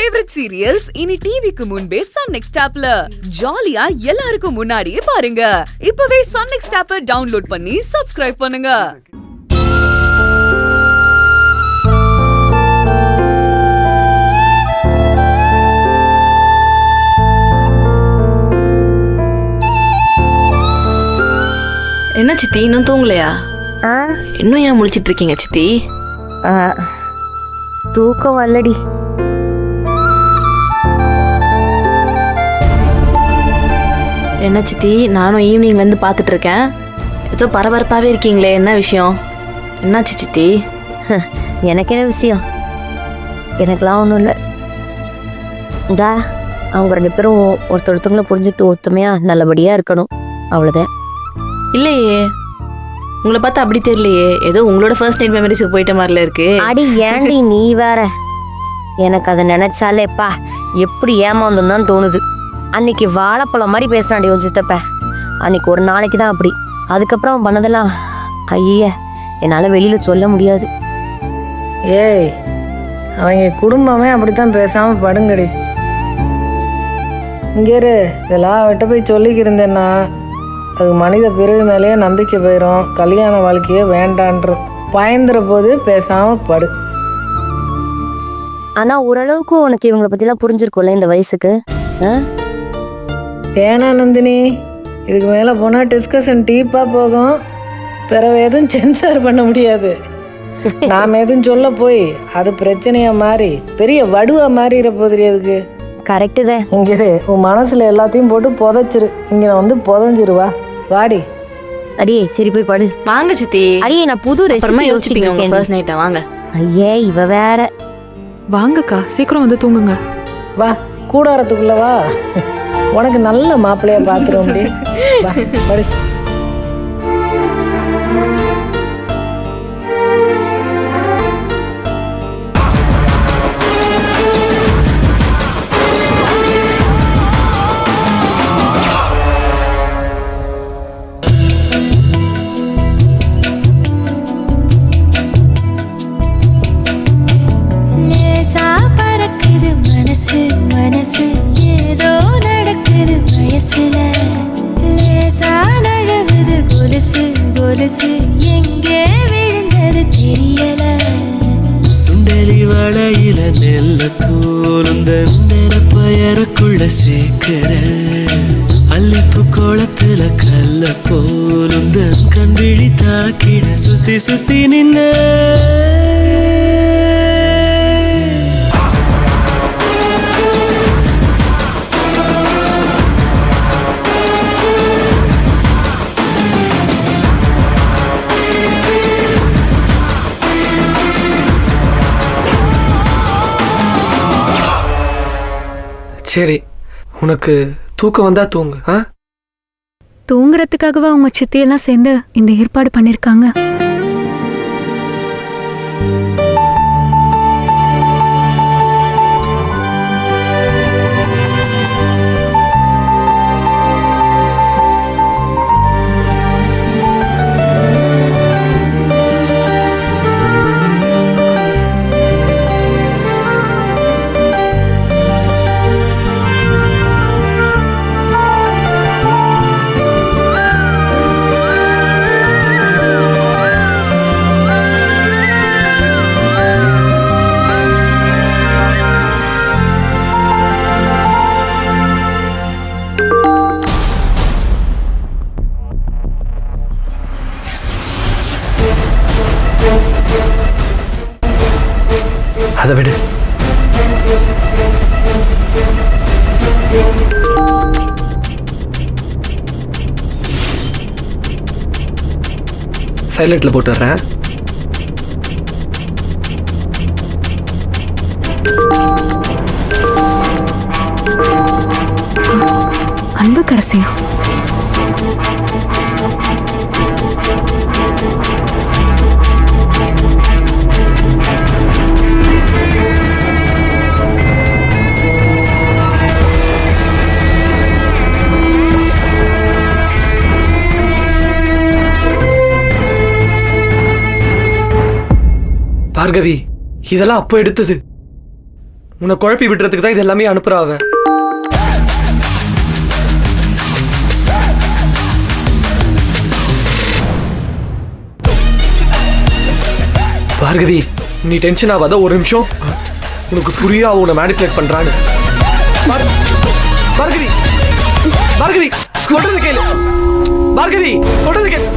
Favourite serials இனி டிவிக்கு முன்பே சன் நெக்ஸ்ட் ஆப்ல ஜாலியா எல்லாருக்கும் முன்னாடியே பாருங்க. இப்பவே சன் நெக்ஸ்ட் ஆப்பை டவுன்லோட் பண்ணி சப்ஸ்கிரைப் பண்ணுங்க. என்ன சித்தி இன்னும் தூங்கலையா? இன்னும் ஏன் முழிச்சிட்டு இருக்கீங்க சித்தி? தூக்கம் வரலடி. என்ன சித்தி, நானும் ஈவினிங்ல இருந்து பார்த்துட்டு இருக்கேன். ஏதோ பரபரப்பாவே இருக்கீங்களே, என்ன விஷயம்? என்னாச்சு சித்தி? எனக்கு என்ன விஷயம்? எனக்கெல்லாம் ஒன்றும் இல்லை. இந்தா அவங்க 2 பேரும் ஒருத்தொருத்தவங்கள புரிஞ்சுக்கிட்டு ஒத்துமையா நல்லபடியா இருக்கணும், அவ்வளோதான். இல்லையே, உங்களை பார்த்தா அப்படி தெரியலையே. ஏதோ உங்களோட ஃபர்ஸ்ட் நைட் மெமரிஸுக்கு போயிட்ட மாதிரில இருக்கு. அடி ஏண்டி நீ வேற? எனக்கு அதை நினைச்சாலேப்பா எப்படி ஏமாந்தோம் தான் தோணுது. அன்னைக்கு வாழைப்பழம் மாதிரி பேசுறான்டி உன் சித்தப்ப. அன்னைக்கு ஒரு நாளைக்கு தான் அப்படி. அதுக்கப்புறம் அவன் பண்ணதெல்லாம் ஐய என்னால் வெளியில சொல்ல முடியாது. ஏய், அவங்க குடும்பமே அப்படித்தான் பேசாம படுங்கடி. இங்கேரு இதெல்லாம் அவட்ட போய் சொல்லிக்கிருந்தேன்னா அது மனித பிறகு மேலேயே நம்பிக்கை போயிடும். கல்யாண வாழ்க்கையே வேண்டான்ற பயந்துற போது பேசாம படு. ஆனா ஓரளவுக்கு உனக்கு இவங்களை பத்திலாம் புரிஞ்சிருக்கும்ல இந்த வயசுக்கு. ஏனா நந்தினி, இதுக்கு மேலே போனால் டிஸ்கஷன் டீப்பாக போகும். பிறகு எதுவும் சென்சார் பண்ண முடியாது. நாம் எதுவும் சொல்ல போய் அது பிரச்சனையாக மாறி பெரிய வடுவா மாறிட போகுது. அதுக்கு கரெக்டு தான். இங்கே உன் மனசில் எல்லாத்தையும் போட்டு புதைச்சிரு. இங்கே வந்து புதைஞ்சிருவா. வாடி. அடியே சரி போய் படு. வாங்க சித்தி. அடியே நான் புது அப்புறமா ரெசிபி யோசிப்பீங்க உங்க ஃபர்ஸ்ட் நைட்டா. வாங்க. ஐயே இவ வேற. வாங்கக்கா, சீக்கிரம் வந்து தூங்குங்க. வா, கூடாரத்துக்குள்ள வா. உனக்கு நல்ல மாப்பிள்ளையா பார்த்துருவோம். வா படு. மனசு ஏதோ நடக்குது வயசுல. லேசா நழுவுது கொலுசு கொலுசு எங்கே விழுந்தது தெரியல. சுண்டலி வளையில நெல்ல போலுந்த பயருக்குள்ள சேர்க்கிற அல்லிப்பு கோலத்துல கல்ல போலுந்த கண்விழி தாக்கிட சுத்தி சுத்தி நின்ன. சரி, உனக்கு தூக்கம் வந்தா தூங்கு. தூங்குறதுக்காகவா உங்க சித்தியெல்லாம் சேர்ந்து இந்த ஏற்பாடு பண்ணிருக்காங்க? அதை விடு. சைலண்ட்ல போட்டு வர்றேன். அன்பு கரசியா? பார்கவி, இதெல்லாம் அப்போ எடுத்தது. உன்னை குழப்பி விடுறதுக்கு தான் இது எல்லாமே அனுப்புறா அவ. பார்கவி, நீ டென்ஷன் ஆகாத, ஒரு நிமிஷம். உனக்கு புரியா உன்னை மேனிபுலேட் பண்றான்னு. பார்கவி, பார்கவி, சொல்றது கேளு. பார்கவி, சொல்றது கேளு.